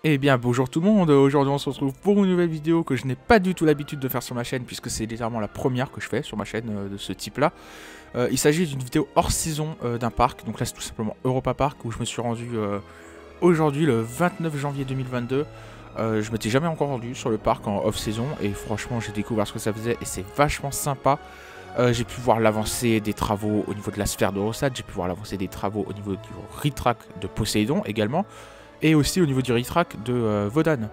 Eh bien bonjour tout le monde, aujourd'hui on se retrouve pour une nouvelle vidéo que je n'ai pas du tout l'habitude de faire sur ma chaîne puisque c'est littéralement la première que je fais sur ma chaîne de ce type là. Il s'agit d'une vidéo hors saison d'un parc, donc là c'est tout simplement Europa Park où je me suis rendu aujourd'hui le 29 janvier 2022. Je m'étais jamais encore rendu sur le parc en off saison et franchement j'ai découvert ce que ça faisait et c'est vachement sympa. J'ai pu voir l'avancée des travaux au niveau de la sphère de Rossade, j'ai pu voir l'avancée des travaux au niveau du retrack de Poséidon également. Et aussi au niveau du retrack de Vodan.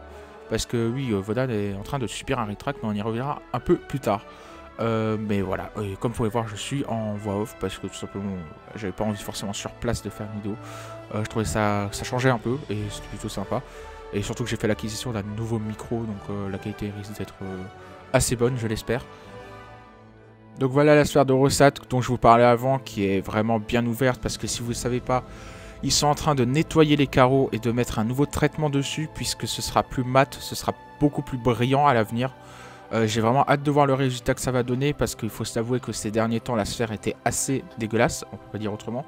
Parce que oui, Vodan est en train de subir un retrack, mais on y reviendra un peu plus tard. Mais voilà, comme vous pouvez voir, je suis en voix off parce que tout simplement, j'avais pas envie forcément sur place de faire une vidéo. Je trouvais ça changeait un peu et c'était plutôt sympa. Et surtout que j'ai fait l'acquisition d'un nouveau micro, donc la qualité risque d'être assez bonne, je l'espère. Donc voilà la sphère de Rossade dont je vous parlais avant, qui est vraiment bien ouverte parce que si vous ne savez pas, ils sont en train de nettoyer les carreaux et de mettre un nouveau traitement dessus puisque ce sera plus mat, ce sera beaucoup plus brillant à l'avenir. J'ai vraiment hâte de voir le résultat que ça va donner parce qu'il faut s'avouer que ces derniers temps la sphère était assez dégueulasse, on peut pas dire autrement.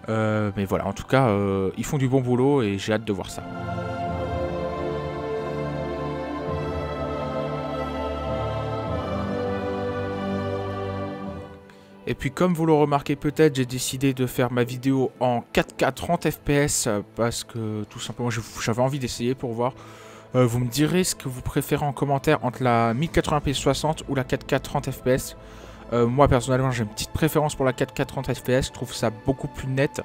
Mais voilà, en tout cas, ils font du bon boulot et j'ai hâte de voir ça. Et puis comme vous le remarquez peut-être, j'ai décidé de faire ma vidéo en 4K 30 fps parce que tout simplement j'avais envie d'essayer pour voir. Vous me direz ce que vous préférez en commentaire entre la 1080p 60 ou la 4K 30 fps. Moi personnellement j'ai une petite préférence pour la 4K 30 fps, je trouve ça beaucoup plus net.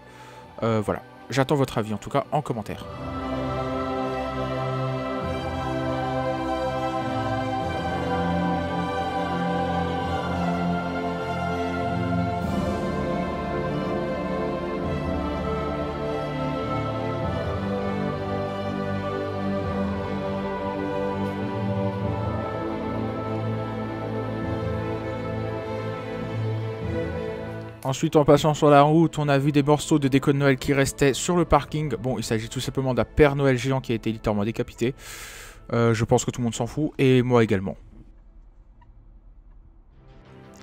Voilà, j'attends votre avis en tout cas en commentaire. Ensuite, en passant sur la route, on a vu des morceaux de déco de Noël qui restaient sur le parking. Bon, il s'agit tout simplement d'un Père Noël géant qui a été littéralement décapité. Je pense que tout le monde s'en fout, et moi également.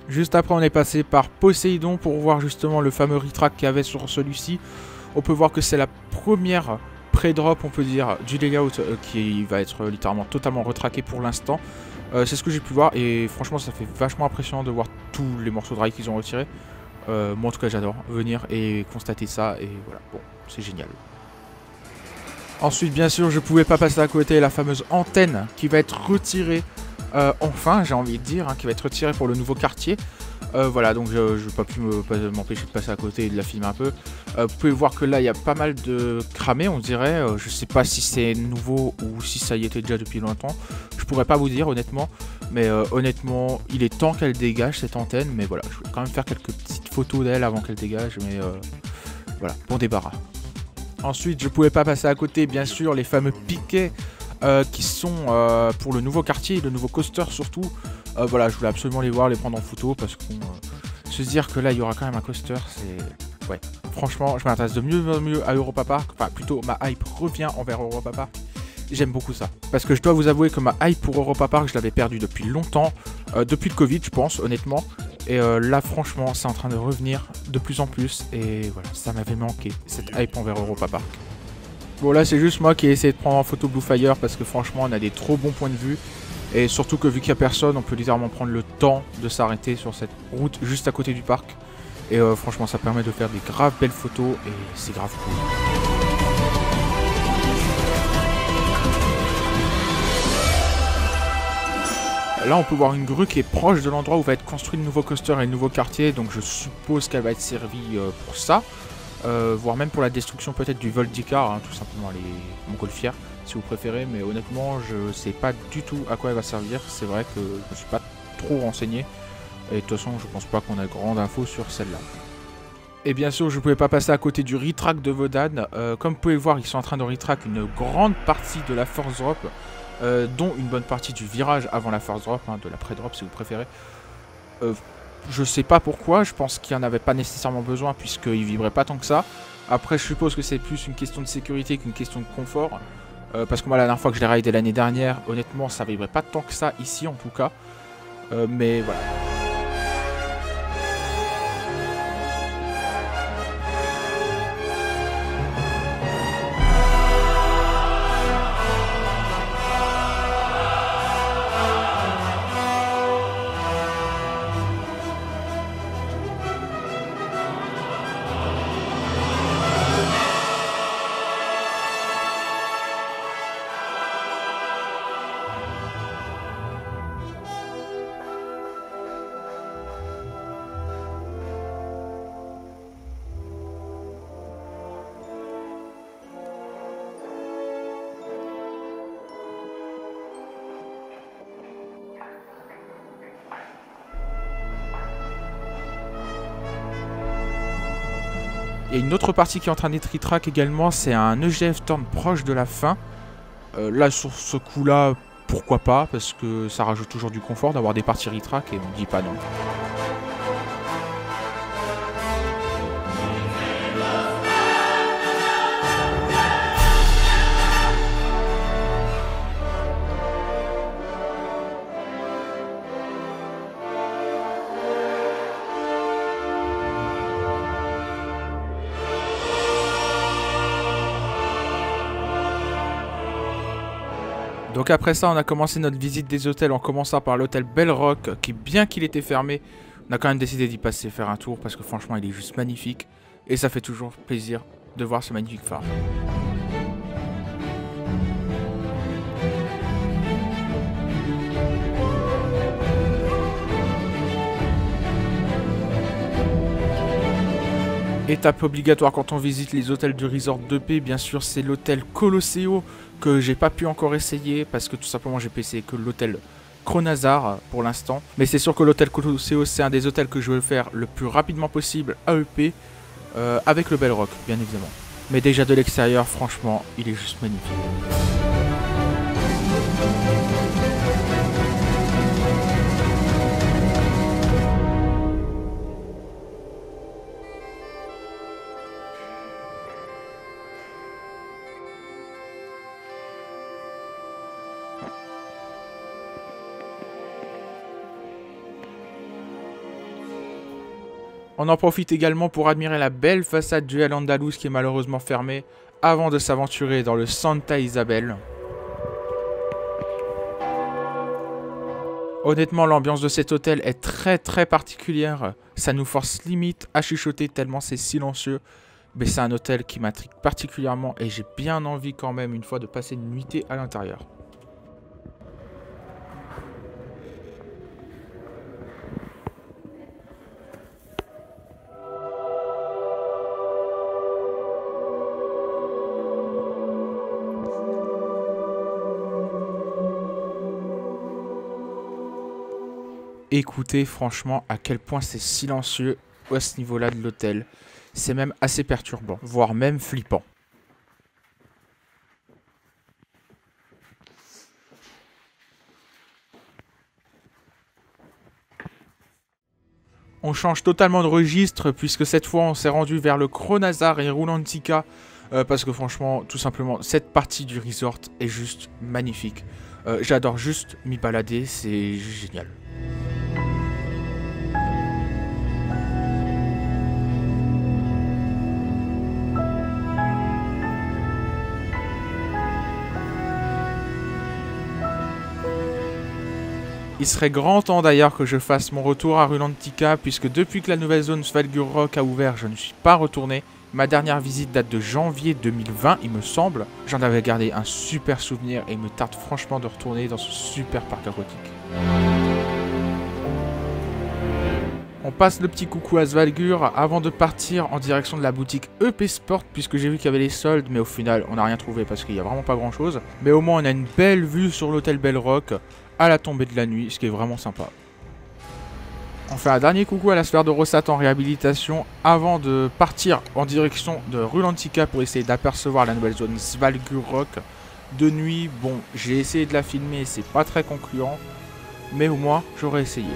Juste après, on est passé par Poséidon pour voir justement le fameux retrack qu'il y avait sur celui-ci. On peut voir que c'est la première pré-drop, on peut dire, du layout qui va être littéralement totalement retraqué pour l'instant. C'est ce que j'ai pu voir, et franchement, ça fait vachement impressionnant de voir tous les morceaux de rail qu'ils ont retirés. Moi en tout cas j'adore venir et constater ça et voilà, bon, c'est génial. Ensuite bien sûr je pouvais pas passer à côté la fameuse antenne qui va être retirée, enfin j'ai envie de dire, hein, qui va être retirée pour le nouveau quartier. Voilà, donc je n'ai pas pu m'empêcher de passer à côté et de la filmer un peu. Vous pouvez voir que là il y a pas mal de cramés on dirait, je sais pas si c'est nouveau ou si ça y était déjà depuis longtemps. Je pourrais pas vous dire honnêtement, mais honnêtement il est temps qu'elle dégage cette antenne, mais voilà, je vais quand même faire quelques petites photos d'elle avant qu'elle dégage, mais voilà, bon débarras. Ensuite je pouvais pas passer à côté bien sûr les fameux piquets qui sont pour le nouveau quartier, le nouveau coaster surtout. Voilà, je voulais absolument les voir, les prendre en photo parce que se dire que là il y aura quand même un coaster, c'est... Ouais, franchement, je m'intéresse de mieux en mieux à Europa Park, enfin plutôt ma hype revient envers Europa Park. J'aime beaucoup ça. Parce que je dois vous avouer que ma hype pour Europa Park, je l'avais perdue depuis longtemps, depuis le Covid je pense, honnêtement. Et là franchement, c'est en train de revenir de plus en plus et voilà, ça m'avait manqué, cette hype envers Europa Park. Bon là c'est juste moi qui ai essayé de prendre en photo Blue Fire parce que franchement on a des trop bons points de vue. Et surtout que vu qu'il n'y a personne, on peut littéralement prendre le temps de s'arrêter sur cette route juste à côté du parc. Et franchement ça permet de faire des graves belles photos et c'est grave cool. Là on peut voir une grue qui est proche de l'endroit où va être construit le nouveau coaster et le nouveau quartier. Donc je suppose qu'elle va être servie pour ça. Voire même pour la destruction peut-être du Voldicar, hein, tout simplement les montgolfières si vous préférez, mais honnêtement je sais pas du tout à quoi elle va servir, c'est vrai que je me suis pas trop renseigné, et de toute façon je pense pas qu'on a grande info sur celle-là. Et bien sûr je pouvais pas passer à côté du retrack de Vodan, comme vous pouvez voir ils sont en train de retrack une grande partie de la force drop, dont une bonne partie du virage avant la force drop, hein, de la pré-drop si vous préférez. Je sais pas pourquoi, je pense qu'il n'y en avait pas nécessairement besoin puisqu'il vibrait pas tant que ça. Après je suppose que c'est plus une question de sécurité qu'une question de confort. Parce que moi la dernière fois que je l'ai raidé l'année dernière, honnêtement ça vibrait pas tant que ça ici en tout cas. Mais voilà. Il y a une autre partie qui est en train d'être ritrack également, c'est un EGF turn proche de la fin. Là sur ce coup là, pourquoi pas, parce que ça rajoute toujours du confort d'avoir des parties ritrack et on ne dit pas non. Donc après ça, on a commencé notre visite des hôtels en commençant par l'hôtel Bell Rock, qui bien qu'il était fermé, on a quand même décidé d'y passer faire un tour parce que franchement il est juste magnifique et ça fait toujours plaisir de voir ce magnifique phare. Étape obligatoire quand on visite les hôtels du resort 2P, bien sûr c'est l'hôtel Colosseo que j'ai pas pu encore essayer parce que tout simplement j'ai essayé que l'hôtel Kronazar pour l'instant. Mais c'est sûr que l'hôtel Colosseo c'est un des hôtels que je veux faire le plus rapidement possible AEP avec le Bell Rock bien évidemment. Mais déjà de l'extérieur franchement il est juste magnifique. On en profite également pour admirer la belle façade du Al-Andalus qui est malheureusement fermée avant de s'aventurer dans le Santa Isabel. Honnêtement, l'ambiance de cet hôtel est très particulière. Ça nous force limite à chuchoter tellement c'est silencieux. Mais c'est un hôtel qui m'intrigue particulièrement et j'ai bien envie quand même une fois de passer une nuitée à l'intérieur. Écoutez franchement à quel point c'est silencieux à ce niveau-là de l'hôtel. C'est même assez perturbant, voire même flippant. On change totalement de registre puisque cette fois on s'est rendu vers le Kronazar et Rulantica parce que franchement, tout simplement, cette partie du resort est juste magnifique. J'adore juste m'y balader, c'est génial. Il serait grand temps d'ailleurs que je fasse mon retour à Rulantica puisque depuis que la nouvelle zone Svalgur Rock a ouvert, je ne suis pas retourné. Ma dernière visite date de janvier 2020, il me semble. J'en avais gardé un super souvenir et il me tarde franchement de retourner dans ce super parc aquatique. On passe le petit coucou à Svalgur avant de partir en direction de la boutique EP Sport puisque j'ai vu qu'il y avait les soldes mais au final on n'a rien trouvé parce qu'il n'y a vraiment pas grand chose. Mais au moins on a une belle vue sur l'hôtel Bell Rock à la tombée de la nuit, ce qui est vraiment sympa. On fait un dernier coucou à la sphère de Rossat en réhabilitation avant de partir en direction de Rulantica pour essayer d'apercevoir la nouvelle zone Svalgur Rock. De nuit, bon, j'ai essayé de la filmer, c'est pas très concluant, mais au moins j'aurais essayé.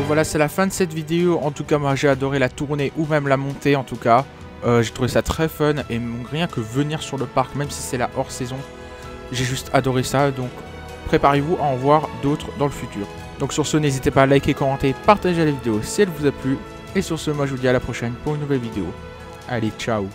Voilà, c'est la fin de cette vidéo. En tout cas, moi j'ai adoré la tournée ou même la montée en tout cas. J'ai trouvé ça très fun et rien que venir sur le parc, même si c'est la hors saison, j'ai juste adoré ça. Donc préparez-vous à en voir d'autres dans le futur. Donc sur ce, n'hésitez pas à liker, commenter, partager la vidéo si elle vous a plu. Et sur ce, moi je vous dis à la prochaine pour une nouvelle vidéo. Allez, ciao!